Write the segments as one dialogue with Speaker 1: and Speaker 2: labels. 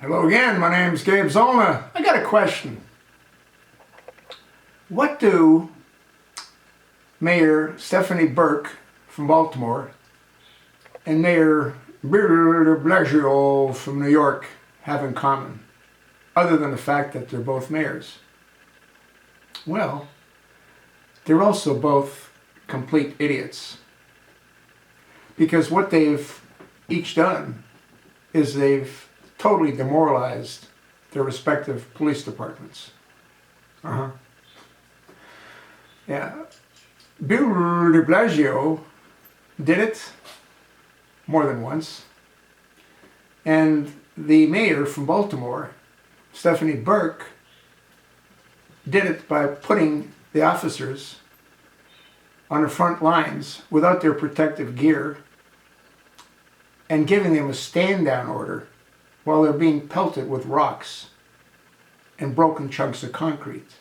Speaker 1: Hello again, my name's Gabe Zolna. I got a question. What do Mayor Stephanie Burke from Baltimore and Mayor Bill de Blasio from New York have in common, other than the fact that they're both mayors? Well, they're also both complete idiots. Because what they've each done is they've totally demoralized their respective police departments. Yeah. Bill de Blasio did it more than once. And the mayor from Baltimore, Stephanie Burke, did it by putting the officers on the front lines without their protective gear and giving them a stand-down order while they're being pelted with rocks and broken chunks of concrete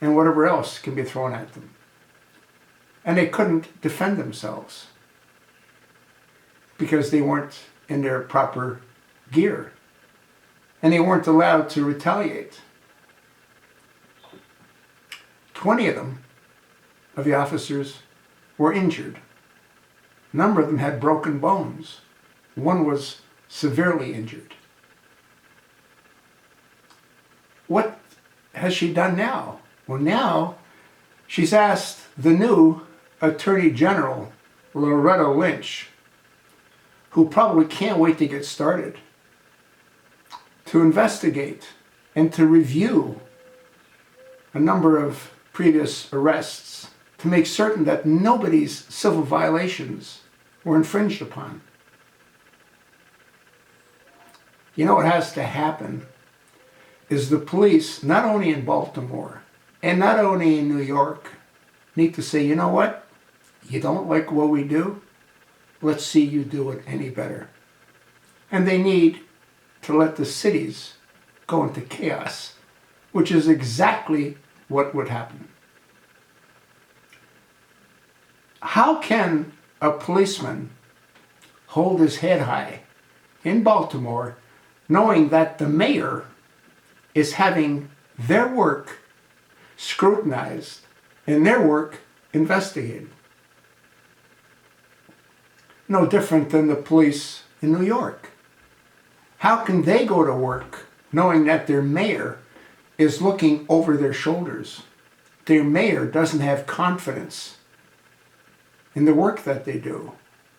Speaker 1: and whatever else can be thrown at them. And they couldn't defend themselves because they weren't in their proper gear and they weren't allowed to retaliate. 20 of them, of the officers, were injured. A number of them had broken bones. One was severely injured. What has she done now? Well, now she's asked the new Attorney General, Loretta Lynch, who probably can't wait to get started, to investigate and to review a number of previous arrests to make certain that nobody's civil violations were infringed upon. You know what has to happen is the police, not only in Baltimore and not only in New York, need to say, you know what? You don't like what we do? Let's see you do it any better. And they need to let the cities go into chaos, which is exactly what would happen. How can a policeman hold his head high in Baltimore knowing that the mayor is having their work scrutinized and their work investigated? No different than the police in New York. How can they go to work knowing that their mayor is looking over their shoulders? Their mayor doesn't have confidence in the work that they do,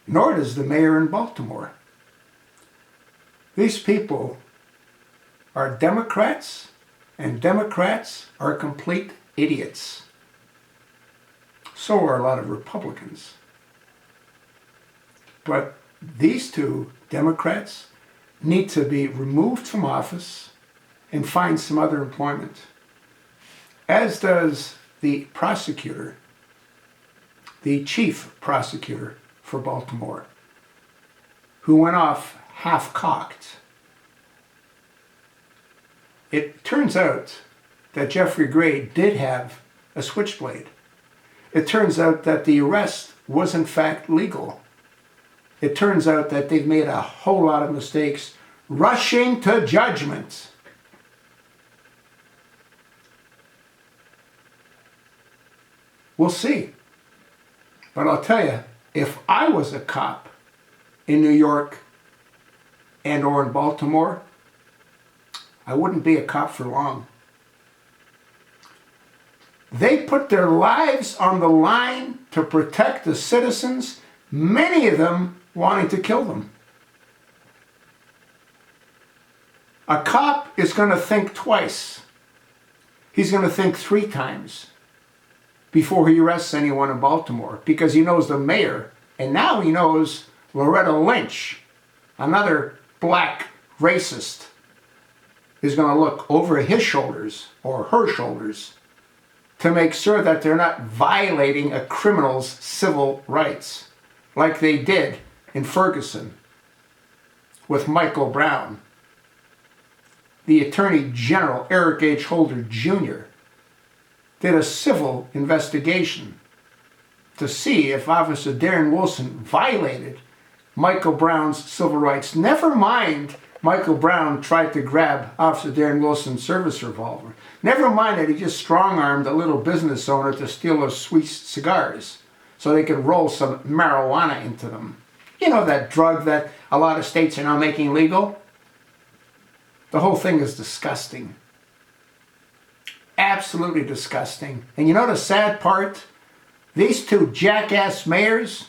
Speaker 1: nor does the mayor in Baltimore. These people are Democrats, and Democrats are complete idiots. So are a lot of Republicans. But these two Democrats need to be removed from office and find some other employment, as does the prosecutor, the chief prosecutor for Baltimore, who went off half-cocked. It turns out that Jeffrey Gray did have a switchblade. It turns out that the arrest was in fact legal. It turns out that they've made a whole lot of mistakes rushing to judgment. We'll see. But I'll tell you, if I was a cop in New York and or in Baltimore, I wouldn't be a cop for long. They put their lives on the line to protect the citizens, many of them wanting to kill them. A cop is going to think twice. He's going to think 3 times before he arrests anyone in Baltimore, because he knows the mayor, and now he knows Loretta Lynch, another black racist, is going to look over his shoulders or her shoulders to make sure that they're not violating a criminal's civil rights like they did in Ferguson with Michael Brown. The Attorney General, Eric H. Holder Jr., did a civil investigation to see if Officer Darren Wilson violated Michael Brown's civil rights. Never mind Michael Brown tried to grab Officer Darren Wilson's service revolver. Never mind that he just strong-armed a little business owner to steal those sweet cigars so they could roll some marijuana into them. You know, that drug that a lot of states are now making legal? The whole thing is disgusting. Absolutely disgusting. And you know the sad part? These two jackass mayors,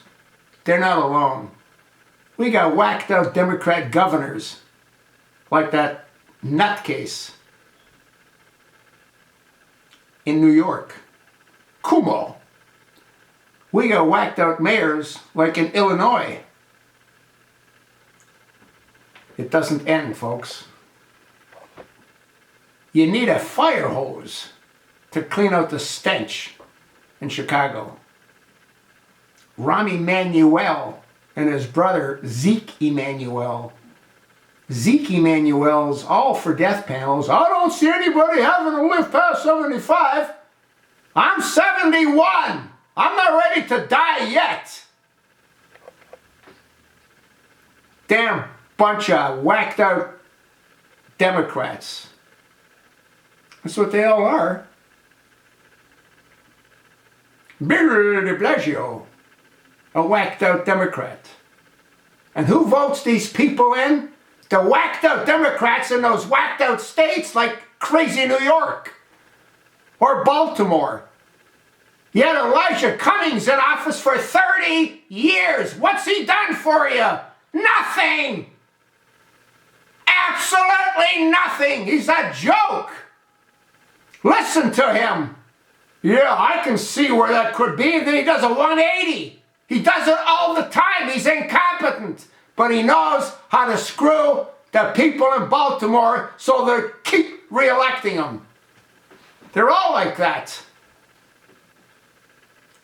Speaker 1: they're not alone. We got whacked out Democrat governors like that nutcase in New York, Cuomo. We got whacked out mayors like in Illinois. It doesn't end, folks. You need a fire hose to clean out the stench in Chicago. Rahm Emanuel and his brother Zeke Emanuel. Zeke Emanuel's all for death panels. I don't see anybody having to live past 75. I'm 71. I'm not ready to die yet. Damn bunch of whacked out Democrats. That's what they all are. Mayor de Blasio, a whacked out Democrat. And who votes these people in? The whacked out Democrats in those whacked out states like crazy New York or Baltimore. You had Elijah Cummings in office for 30 years. What's he done for you? Nothing. Absolutely nothing. He's a joke. Listen to him. Yeah, I can see where that could be. And then he does a 180. He does it all the time. He's incompetent. But he knows how to screw the people in Baltimore so they keep re-electing him. They're all like that.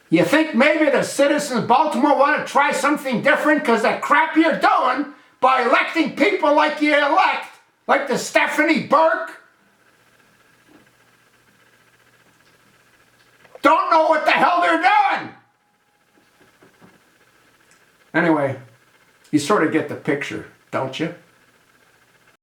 Speaker 1: You think maybe the citizens of Baltimore want to try something different because the crap you're doing by electing people like you elect, like the Stephanie Burke? Don't know what the hell they're doing. Anyway, you sort of get the picture, don't you?